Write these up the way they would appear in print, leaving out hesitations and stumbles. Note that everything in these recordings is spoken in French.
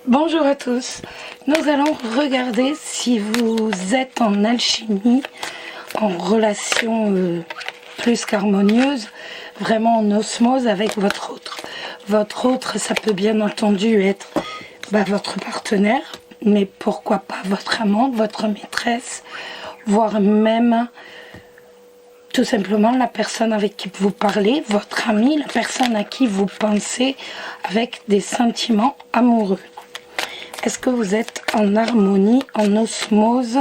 Bonjour à tous, nous allons regarder si vous êtes en alchimie, en relation plus qu'harmonieuse, vraiment en osmose avec votre autre. Votre autre, ça peut bien entendu être votre partenaire, mais pourquoi pas votre amante, votre maîtresse, voire même tout simplement la personne avec qui vous parlez, votre ami, la personne à qui vous pensez avec des sentiments amoureux. Est-ce que vous êtes en harmonie, en osmose,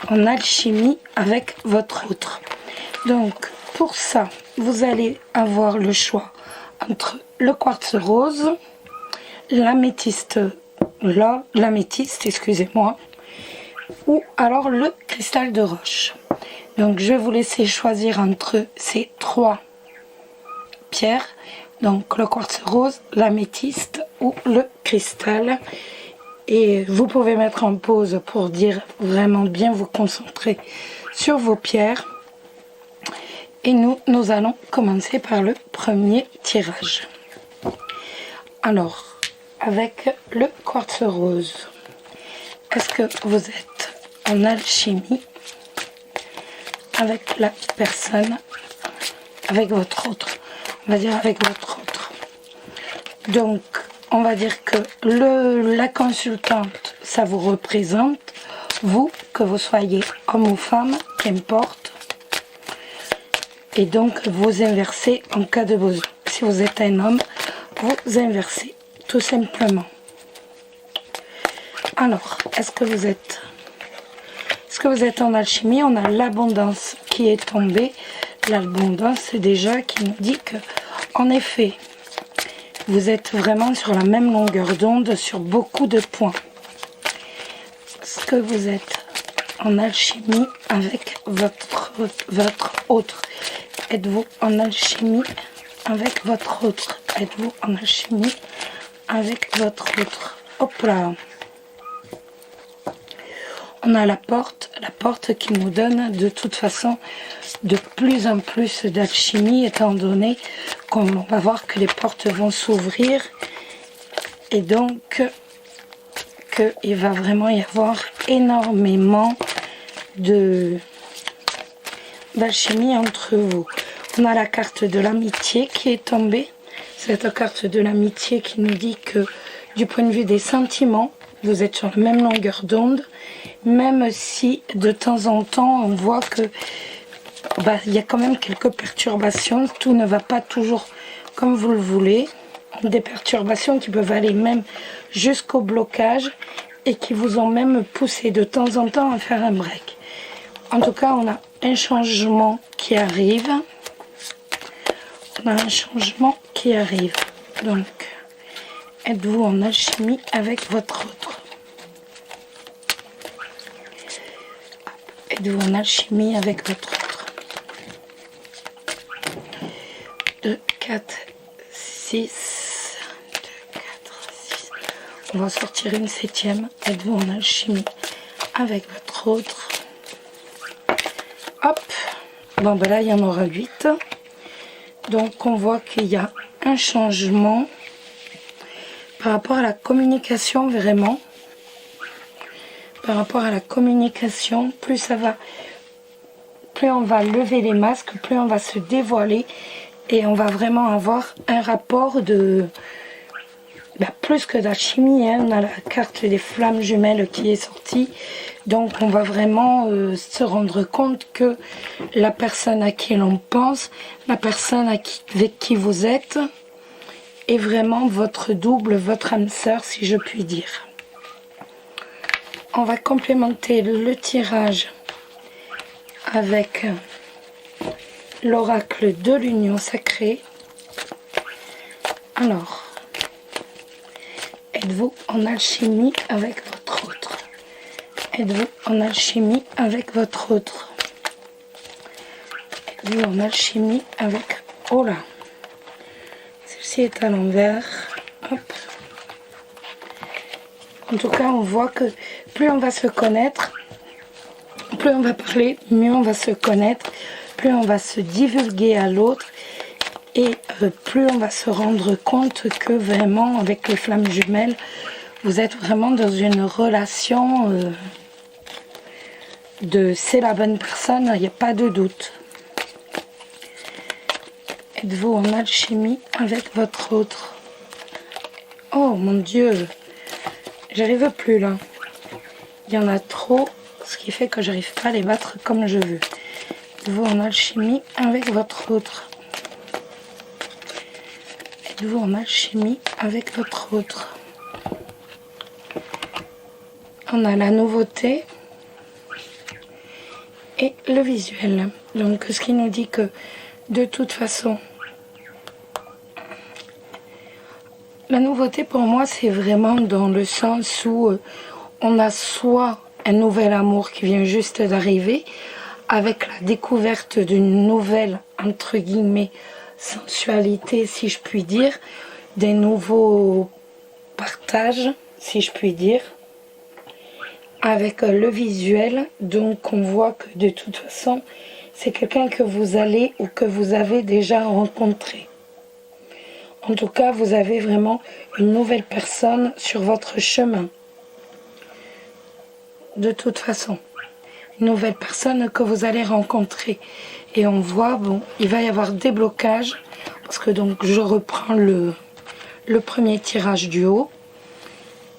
en alchimie avec votre autre? Donc, pour ça, vous allez avoir le choix entre le quartz rose, l'améthyste, excusez-moi, ou alors le cristal de roche. Donc, je vais vous laisser choisir entre ces trois pierres. Donc le quartz rose, l'améthyste ou le cristal. Et vous pouvez mettre en pause pour vraiment bien vous concentrer sur vos pierres. Et nous allons commencer par le premier tirage. Alors, avec le quartz rose, est-ce que vous êtes en alchimie avec la personne, avec votre autre? On va dire avec votre autre. Donc, on va dire que la consultante, ça vous représente, vous, que vous soyez homme ou femme, qu'importe. Et donc, vous inversez en cas de besoin. Si vous êtes un homme, vous inversez, tout simplement. Alors, est-ce que vous êtes en alchimie? On a l'abondance qui est tombée. L'abondance déjà qui nous dit que, en effet, vous êtes vraiment sur la même longueur d'onde sur beaucoup de points. Est-ce que vous êtes en alchimie avec votre autre? Êtes-vous en alchimie avec votre autre? Êtes-vous en alchimie avec votre autre? Hop là! On a la porte qui nous donne de toute façon de plus en plus d'alchimie, étant donné qu'on va voir que les portes vont s'ouvrir et donc qu'il va vraiment y avoir énormément d'alchimie entre vous. On a la carte de l'amitié qui est tombée. Cette carte de l'amitié qui nous dit que du point de vue des sentiments, vous êtes sur la même longueur d'onde, même si de temps en temps on voit que il y a quand même quelques perturbations, tout ne va pas toujours comme vous le voulez, des perturbations qui peuvent aller même jusqu'au blocage et qui vous ont même poussé de temps en temps à faire un break. En tout cas, on a un changement qui arrive. Donc, êtes-vous en alchimie avec votre autre? Êtes-vous en alchimie avec votre autre? 2, 4, 6. 2, 4, 6. On va sortir une septième. Êtes-vous en alchimie avec votre autre? Hop. Bon, là, il y en aura 8. Donc, on voit qu'il y a un changement par rapport à la communication, vraiment. Par rapport à la communication, plus on va lever les masques, plus on va se dévoiler et on va vraiment avoir un rapport de plus que d'alchimie. On a la carte des flammes jumelles qui est sortie, donc on va vraiment se rendre compte que la personne à qui l'on pense, la personne avec qui vous êtes, est vraiment votre double, votre âme sœur, si je puis dire. On va complémenter le tirage avec l'oracle de l'union sacrée. Alors, êtes-vous en alchimie avec votre autre? Êtes-vous en alchimie avec votre autre? Êtes-vous en alchimie avec... Oh là! Celle-ci est à l'envers. Hop. En tout cas, on voit que plus on va se connaître, plus on va parler, mieux on va se connaître, plus on va se divulguer à l'autre Et plus on va se rendre compte que vraiment avec les flammes jumelles, vous êtes vraiment dans une relation de c'est la bonne personne, il n'y a pas de doute. Êtes-vous en alchimie avec votre autre? Oh mon Dieu, j'arrive plus là. Il y en a trop, ce qui fait que j'arrive pas à les battre comme je veux. Êtes-vous en alchimie avec votre autre? Êtes-vous en alchimie avec votre autre? On a la nouveauté et le visuel. Donc ce qui nous dit que de toute façon, la nouveauté pour moi c'est vraiment dans le sens où on a soit un nouvel amour qui vient juste d'arriver avec la découverte d'une nouvelle entre guillemets sensualité si je puis dire, des nouveaux partages si je puis dire, avec le visuel. Donc on voit que de toute façon c'est quelqu'un que vous allez ou que vous avez déjà rencontré. En tout cas vous avez vraiment une nouvelle personne sur votre chemin. De toute façon, une nouvelle personne que vous allez rencontrer. Et on voit, bon, il va y avoir des blocages, parce que donc je reprends le premier tirage du haut.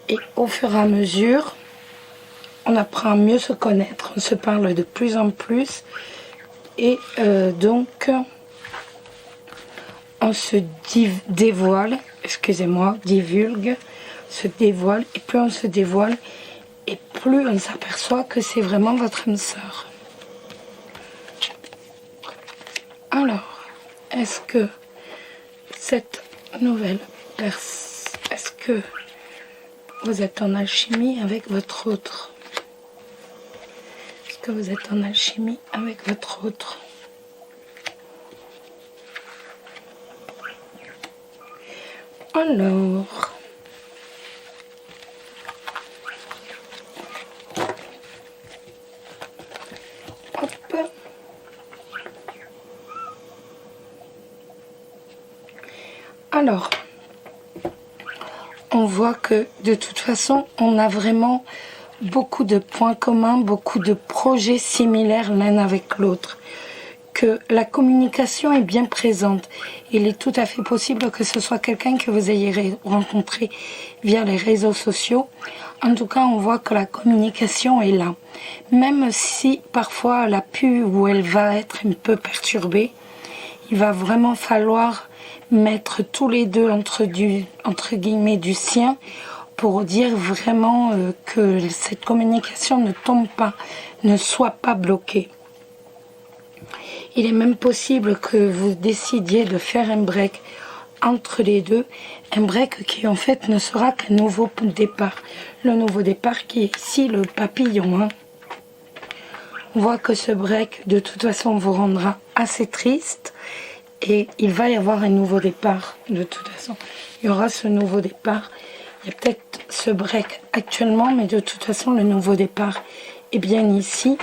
Et au fur et à mesure, on apprend à mieux se connaître, on se parle de plus en plus. Et donc, on se dévoile, excusez-moi, divulgue, se dévoile. Et plus on se dévoile, et plus on s'aperçoit que c'est vraiment votre âme sœur. Alors, est-ce que cette nouvelle personne, est-ce que vous êtes en alchimie avec votre autre? Est-ce que vous êtes en alchimie avec votre autre? Alors... Alors, on voit que de toute façon, on a vraiment beaucoup de points communs, beaucoup de projets similaires l'un avec l'autre. Que la communication est bien présente. Il est tout à fait possible que ce soit quelqu'un que vous ayez rencontré via les réseaux sociaux. En tout cas, on voit que la communication est là. Même si parfois elle a pu ou elle va être un peu perturbée, il va vraiment falloir mettre tous les deux entre guillemets du sien pour dire vraiment que cette communication ne tombe pas, ne soit pas bloquée. Il est même possible que vous décidiez de faire un break entre les deux, un break qui en fait ne sera qu'un nouveau départ. Le nouveau départ qui est ici le papillon. Hein. On voit que ce break de toute façon vous rendra assez triste. Et il va y avoir un nouveau départ, de toute façon. Il y aura ce nouveau départ. Il y a peut-être ce break actuellement, mais de toute façon, le nouveau départ est bien ici.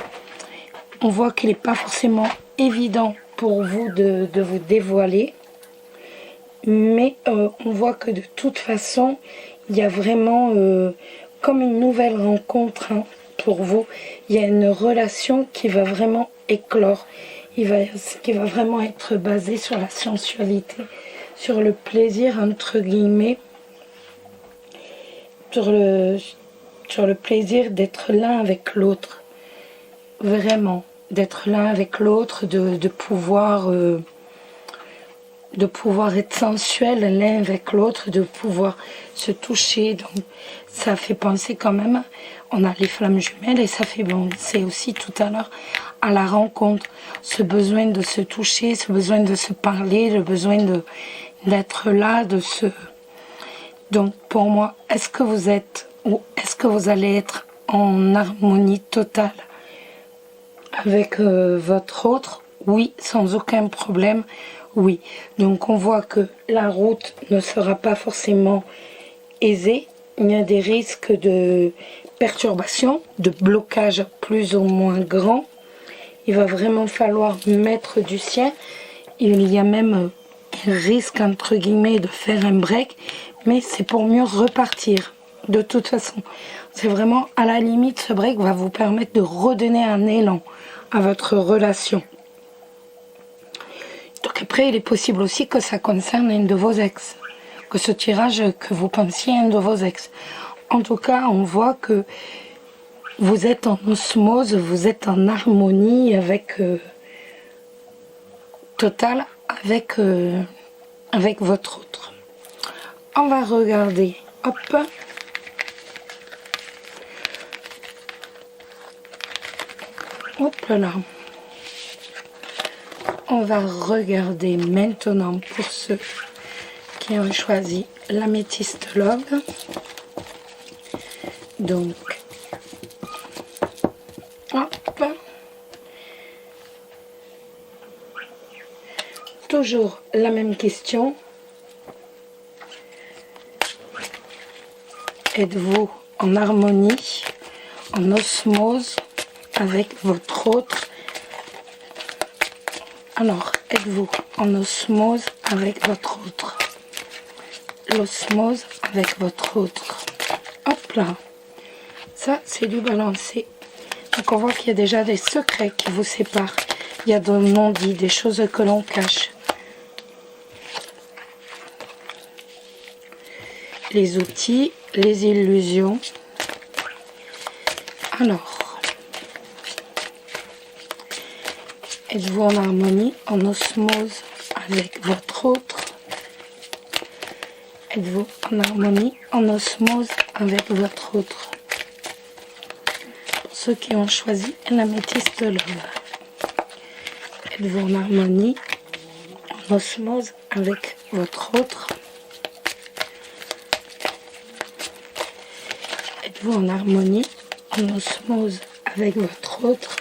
On voit qu'il n'est pas forcément évident pour vous de vous dévoiler. Mais on voit que de toute façon, il y a vraiment comme une nouvelle rencontre hein, pour vous. Il y a une relation qui va vraiment éclore. Qui va vraiment être basé sur la sensualité, sur le plaisir entre guillemets, sur le plaisir d'être l'un avec l'autre, vraiment, d'être l'un avec l'autre, de pouvoir être sensuel l'un avec l'autre, de pouvoir se toucher. Donc ça fait penser quand même, on a les flammes jumelles et ça fait bon, c'est aussi tout à l'heure à la rencontre, ce besoin de se toucher, ce besoin de se parler, le besoin d'être là, Donc pour moi, est-ce que vous êtes ou est-ce que vous allez être en harmonie totale avec votre autre? Oui, sans aucun problème, oui. Donc on voit que la route ne sera pas forcément aisée. Il y a des risques de perturbation, de blocage plus ou moins grand. Il va vraiment falloir mettre du sien. Il y a même il risque entre guillemets de faire un break, mais c'est pour mieux repartir. De toute façon, c'est vraiment à la limite, ce break va vous permettre de redonner un élan à votre relation. Donc après, il est possible aussi que ça concerne un de vos ex, que ce tirage que vous pensiez un de vos ex. En tout cas, on voit que vous êtes en osmose, vous êtes en harmonie avec totale avec votre autre. On va regarder, hop, hop là. On va regarder maintenant pour ceux qui ont choisi l'améthyste love. Donc, hop, toujours la même question. Êtes-vous en harmonie, en osmose avec votre autre? Alors, êtes-vous en osmose avec votre autre? L'osmose avec votre autre. Hop là. Ça, c'est du balancé. Donc, on voit qu'il y a déjà des secrets qui vous séparent. Il y a des non-dits, des choses que l'on cache. Les outils, les illusions. Alors, êtes-vous en harmonie, en osmose avec votre autre? Êtes-vous en harmonie, en osmose avec votre autre? Pour ceux qui ont choisi l'améthyste love. Êtes-vous en harmonie, en osmose avec votre autre? Êtes-vous en harmonie, en osmose avec votre autre?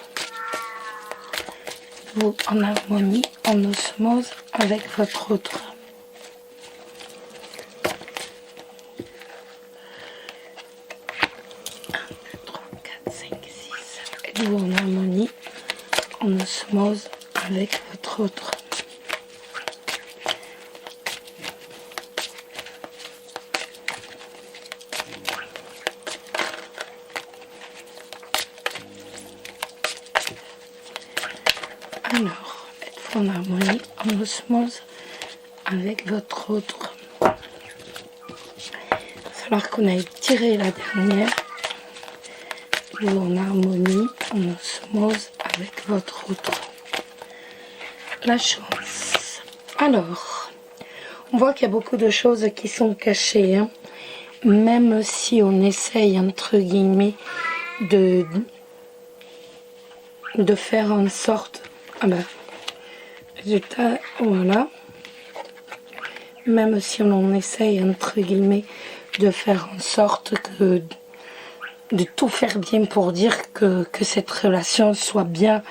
Êtes-vous en harmonie, en osmose avec votre autre? Êtes-vous en harmonie, en osmose avec votre autre? Alors, êtes-vous en harmonie, en osmose avec votre autre? Il va falloir qu'on aille tirer la dernière. Êtes-vous en harmonie, en osmose avec votre autre? La chance. Alors, on voit qu'il y a beaucoup de choses qui sont cachées, hein. Même si on essaye, entre guillemets, de faire en sorte... Ah ben, résultat, voilà. Même si on essaye, entre guillemets, de faire en sorte que... de tout faire bien pour dire que cette relation soit bien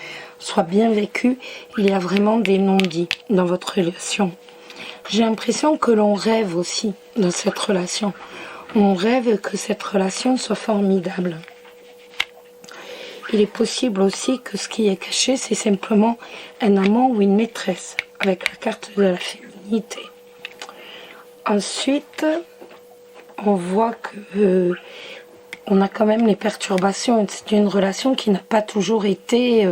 vécue, il y a vraiment des non-dits dans votre relation. J'ai l'impression que l'on rêve aussi dans cette relation. On rêve que cette relation soit formidable. Il est possible aussi que ce qui est caché, c'est simplement un amant ou une maîtresse, avec la carte de la féminité. Ensuite, on voit que on a quand même les perturbations d'une relation qui n'a pas toujours été,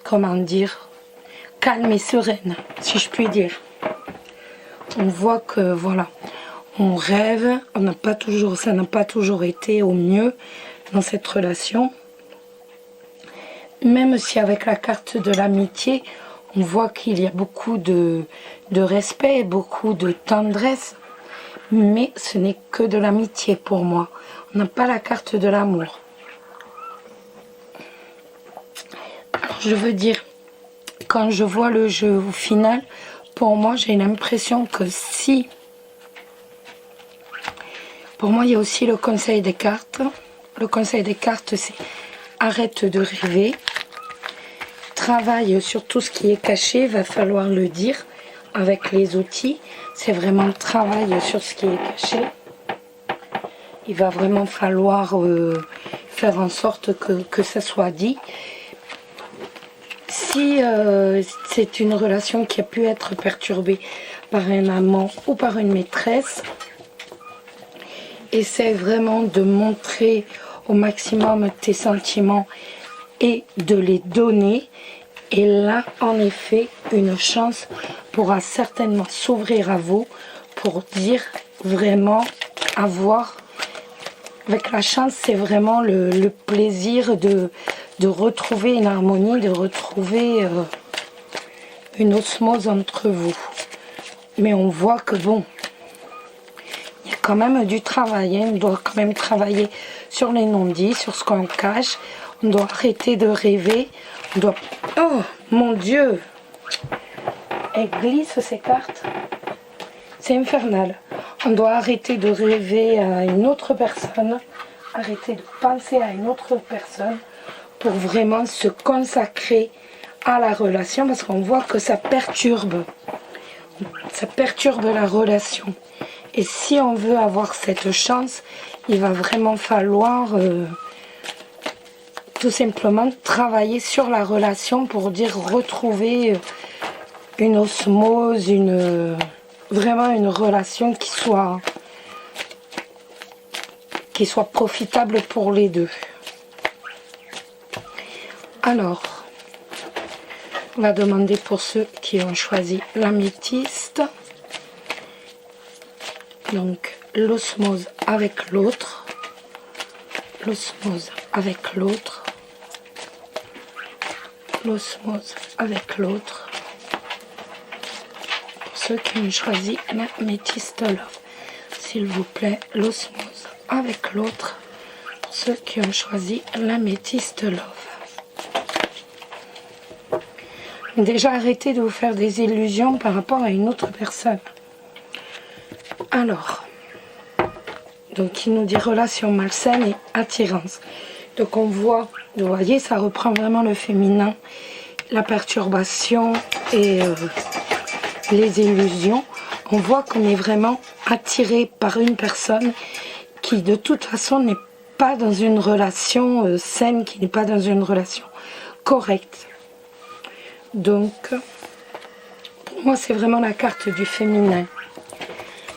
comment dire, calme et sereine, si je puis dire. On voit que, voilà, on rêve, ça n'a pas toujours été au mieux dans cette relation. Même si avec la carte de l'amitié, on voit qu'il y a beaucoup de respect, beaucoup de tendresse, mais ce n'est que de l'amitié pour moi. On n'a pas la carte de l'amour. Je veux dire, quand je vois le jeu au final, pour moi, j'ai l'impression que si... Pour moi, il y a aussi le conseil des cartes. Le conseil des cartes, c'est arrête de rêver. Travaille sur tout ce qui est caché, il va falloir le dire avec les outils. C'est vraiment travail sur ce qui est caché. Il va vraiment falloir faire en sorte que ça soit dit. si c'est une relation qui a pu être perturbée par un amant ou par une maîtresse, essaie vraiment de montrer au maximum tes sentiments et de les donner. Et là, en effet, une chance pourra certainement s'ouvrir à vous pour dire vraiment avoir. Avec la chance, c'est vraiment le plaisir de retrouver une harmonie, de retrouver une osmose entre vous. Mais on voit que bon, il y a quand même du travail, hein. On doit quand même travailler sur les non-dits, sur ce qu'on cache. On doit arrêter de rêver. On doit... Oh mon Dieu! Elle glisse ces cartes. C'est infernal. On doit arrêter de rêver à une autre personne, arrêter de penser à une autre personne pour vraiment se consacrer à la relation parce qu'on voit que ça perturbe la relation. Et si on veut avoir cette chance, il va vraiment falloir tout simplement travailler sur la relation pour dire retrouver une osmose, vraiment une relation qui soit profitable pour les deux. Alors, on va demander pour ceux qui ont choisi l'améthyste. Donc, l'osmose avec l'autre. L'osmose avec l'autre. L'osmose avec l'autre. Pour ceux qui ont choisi l'améthyste love. S'il vous plaît, l'osmose avec l'autre. Pour ceux qui ont choisi l'améthyste love. Déjà, arrêtez de vous faire des illusions par rapport à une autre personne. Alors, donc il nous dit relation malsaine et attirance. Donc on voit, vous voyez, ça reprend vraiment le féminin, la perturbation et les illusions. On voit qu'on est vraiment attiré par une personne qui de toute façon n'est pas dans une relation saine, qui n'est pas dans une relation correcte. Donc, pour moi, c'est vraiment la carte du féminin.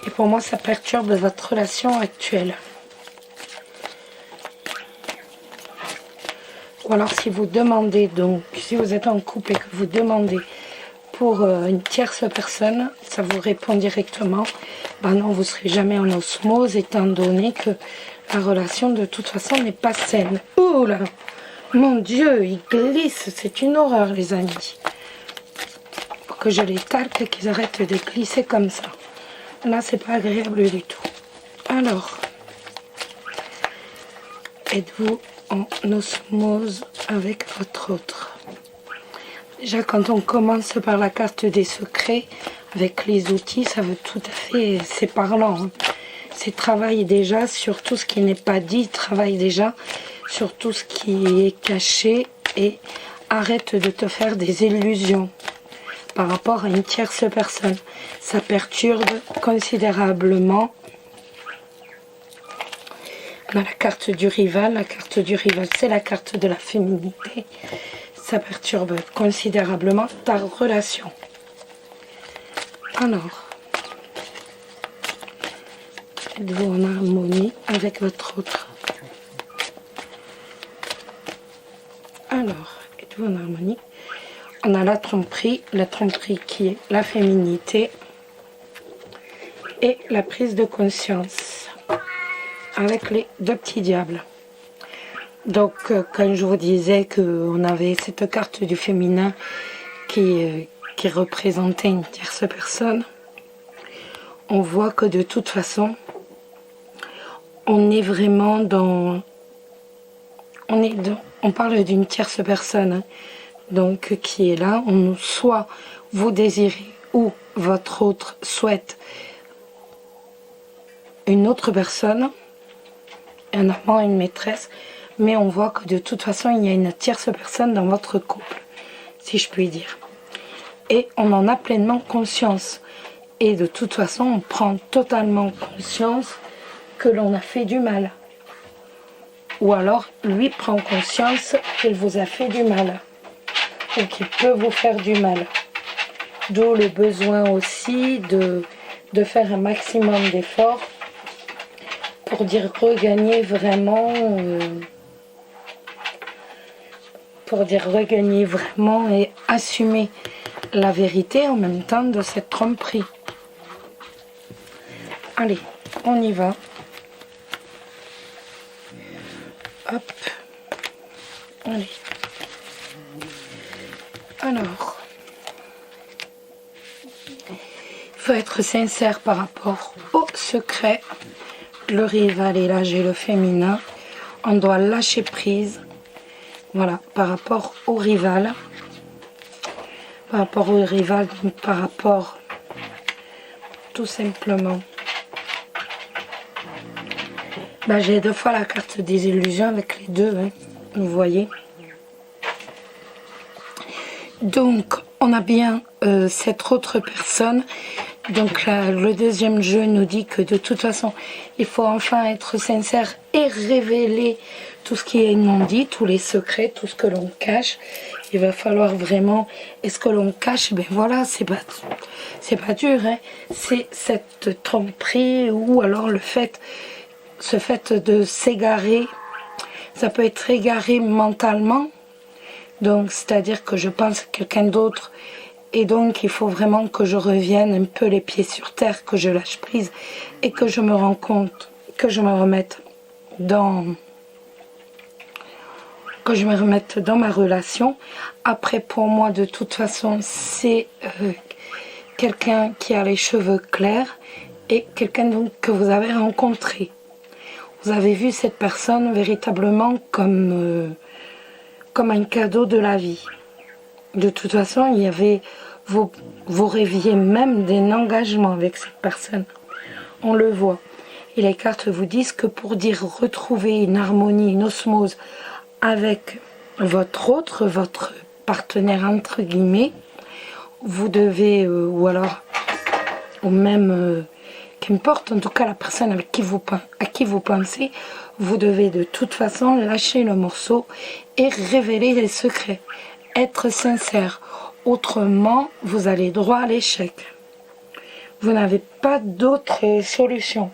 Et pour moi, ça perturbe votre relation actuelle. Ou alors, si vous demandez, donc, si vous êtes en couple et que vous demandez pour une tierce personne, ça vous répond directement. Ben non, vous ne serez jamais en osmose, étant donné que la relation, de toute façon, n'est pas saine. Oh là! Mon Dieu, il glisse, c'est une horreur, les amis. Faut que je les talque et qu'ils arrêtent de glisser comme ça. Là, c'est pas agréable du tout. Alors, êtes-vous en osmose avec votre autre? Déjà, quand on commence par la carte des secrets, avec les outils, ça veut tout à fait, c'est parlant. Hein. C'est travaille déjà sur tout ce qui n'est pas dit, travaille déjà sur tout ce qui est caché et arrête de te faire des illusions par rapport à une tierce personne. Ça perturbe considérablement. On a la carte du rival. La carte du rival, c'est la carte de la féminité. Ça perturbe considérablement ta relation. Alors, êtes-vous en harmonie avec votre autre? Alors, êtes-vous en harmonie? On a la tromperie qui est la féminité et la prise de conscience avec les deux petits diables. Donc, quand je vous disais qu'on avait cette carte du féminin qui représentait une tierce personne, on voit que de toute façon, on est vraiment dans... On parle d'une tierce personne, hein, donc qui est là. Soit vous désirez ou votre autre souhaite une autre personne, un amant, une maîtresse, mais on voit que de toute façon, il y a une tierce personne dans votre couple, si je puis dire. Et on en a pleinement conscience. Et de toute façon, on prend totalement conscience que l'on a fait du mal. Ou alors, lui prend conscience qu'il vous a fait du mal. ou qui peut vous faire du mal. D'où le besoin aussi de faire un maximum d'efforts pour dire regagner vraiment, et assumer la vérité en même temps de cette tromperie. Allez, on y va. Hop. Allez. Alors, il faut être sincère par rapport au secret. Le rival et là j'ai le féminin. On doit lâcher prise. Voilà, par rapport au rival. Par rapport au rival, donc par rapport tout simplement. J'ai 2 fois la carte des illusions avec les deux, hein, vous voyez. Donc, on a bien cette autre personne. Donc, là, le deuxième jeu nous dit que de toute façon, il faut enfin être sincère et révéler tout ce qui est non dit, tous les secrets, tout ce que l'on cache. Il va falloir vraiment... Et ce que l'on cache, ben voilà, c'est pas dur, hein. C'est cette tromperie ou alors ce fait de s'égarer. Ça peut être égaré mentalement. Donc, c'est-à-dire que je pense à quelqu'un d'autre et donc il faut vraiment que je revienne un peu les pieds sur terre, que je lâche prise et que je me rends compte, que je me remette dans ma relation. Après, pour moi, de toute façon, c'est quelqu'un qui a les cheveux clairs et quelqu'un donc que vous avez rencontré. Vous avez vu cette personne véritablement comme un cadeau de la vie. De toute façon, il y avait, vous rêviez même d'un engagement avec cette personne. On le voit. Et les cartes vous disent que pour dire retrouver une harmonie, une osmose avec votre partenaire entre guillemets, vous devez, ou même, qu'importe, en tout cas la personne à qui vous pensez, vous devez de toute façon lâcher le morceau et révéler les secrets. Être sincère. Autrement, vous allez droit à l'échec. Vous n'avez pas d'autre solution.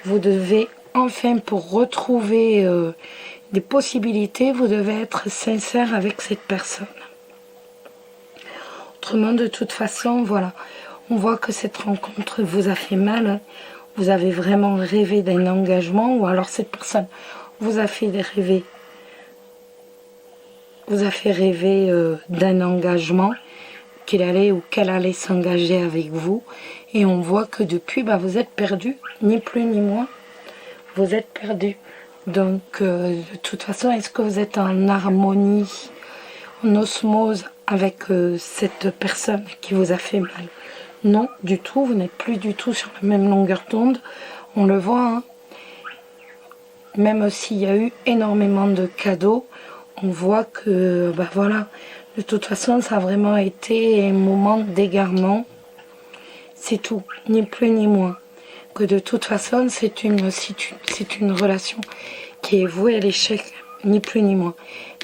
Vous devez, enfin, pour retrouver des possibilités, vous devez être sincère avec cette personne. Autrement, de toute façon, voilà. On voit que cette rencontre vous a fait mal. Hein. Vous avez vraiment rêvé d'un engagement ou alors cette personne vous a fait rêver. Vous a fait rêver d'un engagement qu'il allait ou qu'elle allait s'engager avec vous. Et on voit que depuis, vous êtes perdu, ni plus ni moins. Vous êtes perdu. Donc, de toute façon, est-ce que vous êtes en harmonie, en osmose avec cette personne qui vous a fait mal? Non, du tout. Vous n'êtes plus du tout sur la même longueur d'onde. On le voit, hein. Même s'il y a eu énormément de cadeaux, on voit que, voilà, de toute façon, ça a vraiment été un moment d'égarement. C'est tout, ni plus ni moins. Que de toute façon, c'est une relation qui est vouée à l'échec, ni plus ni moins.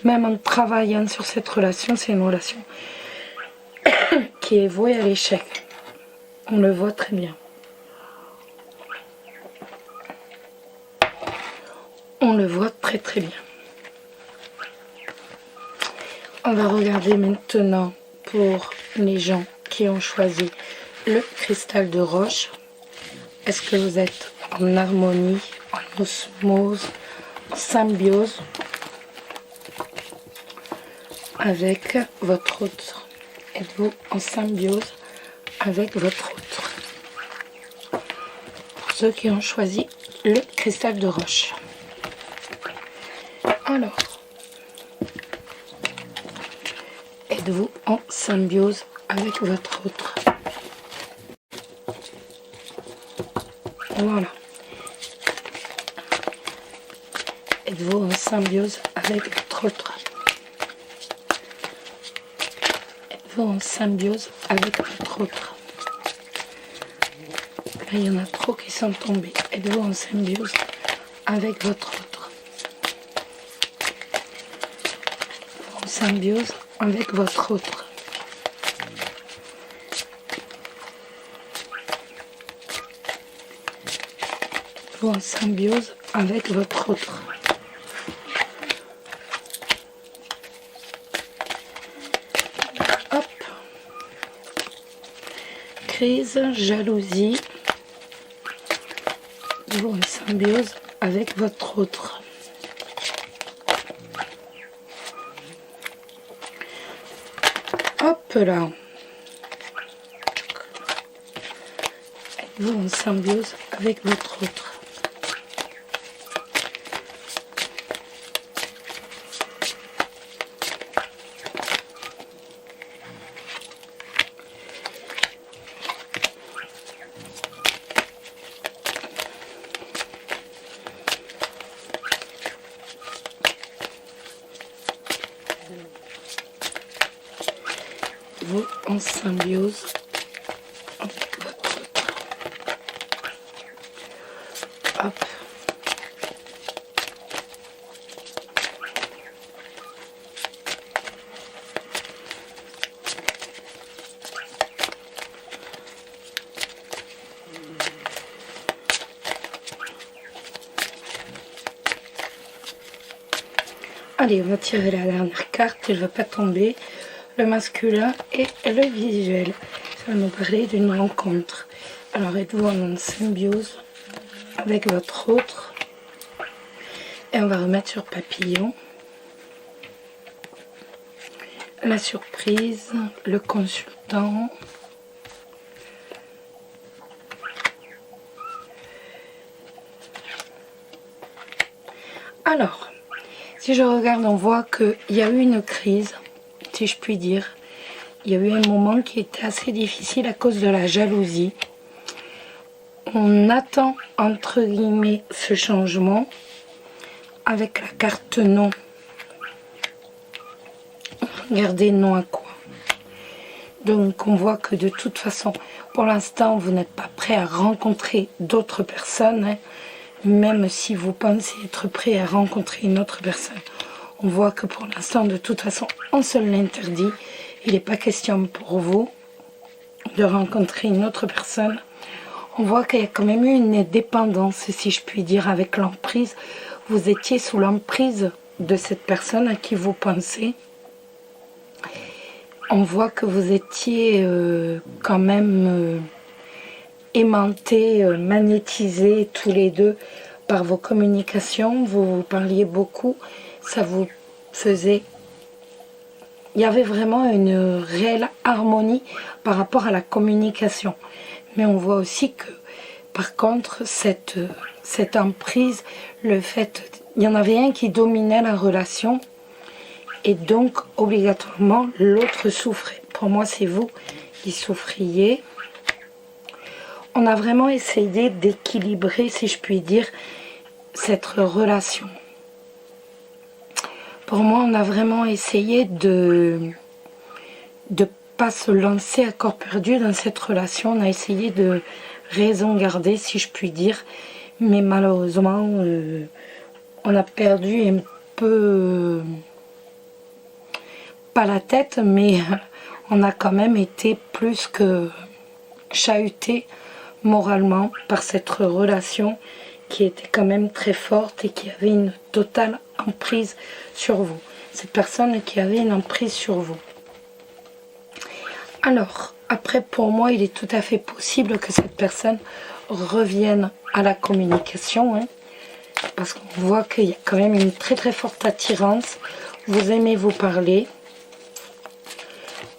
Même en travaillant sur cette relation, c'est une relation qui est vouée à l'échec. On le voit très bien. On le voit très très bien. On va regarder maintenant pour les gens qui ont choisi le cristal de roche. Est-ce que vous êtes en harmonie, en osmose, en symbiose avec votre autre? Êtes-vous en symbiose avec votre autre? Pour ceux qui ont choisi le cristal de roche. Alors, êtes-vous en symbiose avec votre autre? Voilà. Êtes-vous en symbiose avec votre autre? Êtes-vous en symbiose avec votre autre? Là, il y en a trop qui sont tombés. Êtes-vous en symbiose avec votre autre? En symbiose avec votre autre. Vous en symbiose avec votre autre. Hop. Crise, jalousie. Vous en symbiose avec votre autre. Hop là. Vous en symbiose avec votre autre. Vous en symbiose avec votre autre. Hop. Allez, on va tirer la dernière carte, elle ne va pas tomber. Le masculin et le visuel. Ça va nous parler d'une rencontre. Alors, êtes-vous en symbiose avec votre autre? Et on va remettre sur papillon. La surprise, le consultant. Alors, si je regarde, on voit qu'il y a eu une crise. Si je puis dire, il y a eu un moment qui était assez difficile à cause de la jalousie. On attend entre guillemets ce changement avec la carte non. Regardez non à quoi. Donc on voit que de toute façon, pour l'instant, vous n'êtes pas prêt à rencontrer d'autres personnes, hein, même si vous pensez être prêt à rencontrer une autre personne. On voit que pour l'instant, de toute façon, on se l'interdit. Il n'est pas question pour vous de rencontrer une autre personne. On voit qu'il y a quand même eu une dépendance, si je puis dire, avec l'emprise. Vous étiez sous l'emprise de cette personne à qui vous pensez. On voit que vous étiez quand même aimantés, magnétisés tous les deux par vos communications. Vous parliez beaucoup. Ça vous faisait... Il y avait vraiment une réelle harmonie par rapport à la communication. Mais on voit aussi que, par contre, cette emprise, le fait... Il y en avait un qui dominait la relation et donc, obligatoirement, l'autre souffrait. Pour moi, c'est vous qui souffriez. On a vraiment essayé d'équilibrer, si je puis dire, cette relation. Pour moi, on a vraiment essayé de pas se lancer à corps perdu dans cette relation. On a essayé de raison garder, si je puis dire. Mais malheureusement, on a perdu un peu, pas la tête, mais on a quand même été plus que chahuté moralement par cette relation qui était quand même très forte et qui avait une totale emprise sur vous. Cette personne qui avait une emprise sur vous. Alors, après, pour moi, il est tout à fait possible que cette personne revienne à la communication, hein, parce qu'on voit qu'il y a quand même une très très forte attirance. Vous aimez vous parler.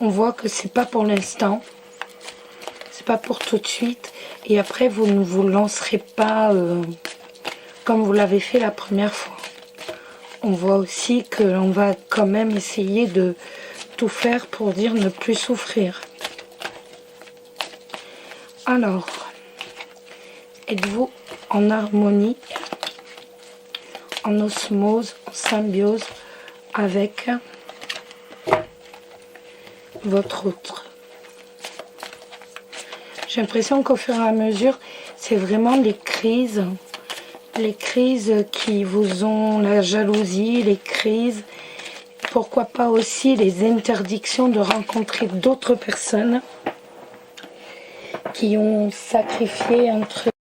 On voit que c'est pas pour l'instant, c'est pas pour tout de suite. Et après, vous ne vous lancerez pas comme vous l'avez fait la première fois. On voit aussi que l'on va quand même essayer de tout faire pour dire ne plus souffrir. Alors, êtes-vous en harmonie, en osmose, en symbiose avec votre autre? J'ai l'impression qu'au fur et à mesure, c'est vraiment les crises qui vous ont, la jalousie, les crises pourquoi pas aussi les interdictions de rencontrer d'autres personnes qui ont sacrifié entre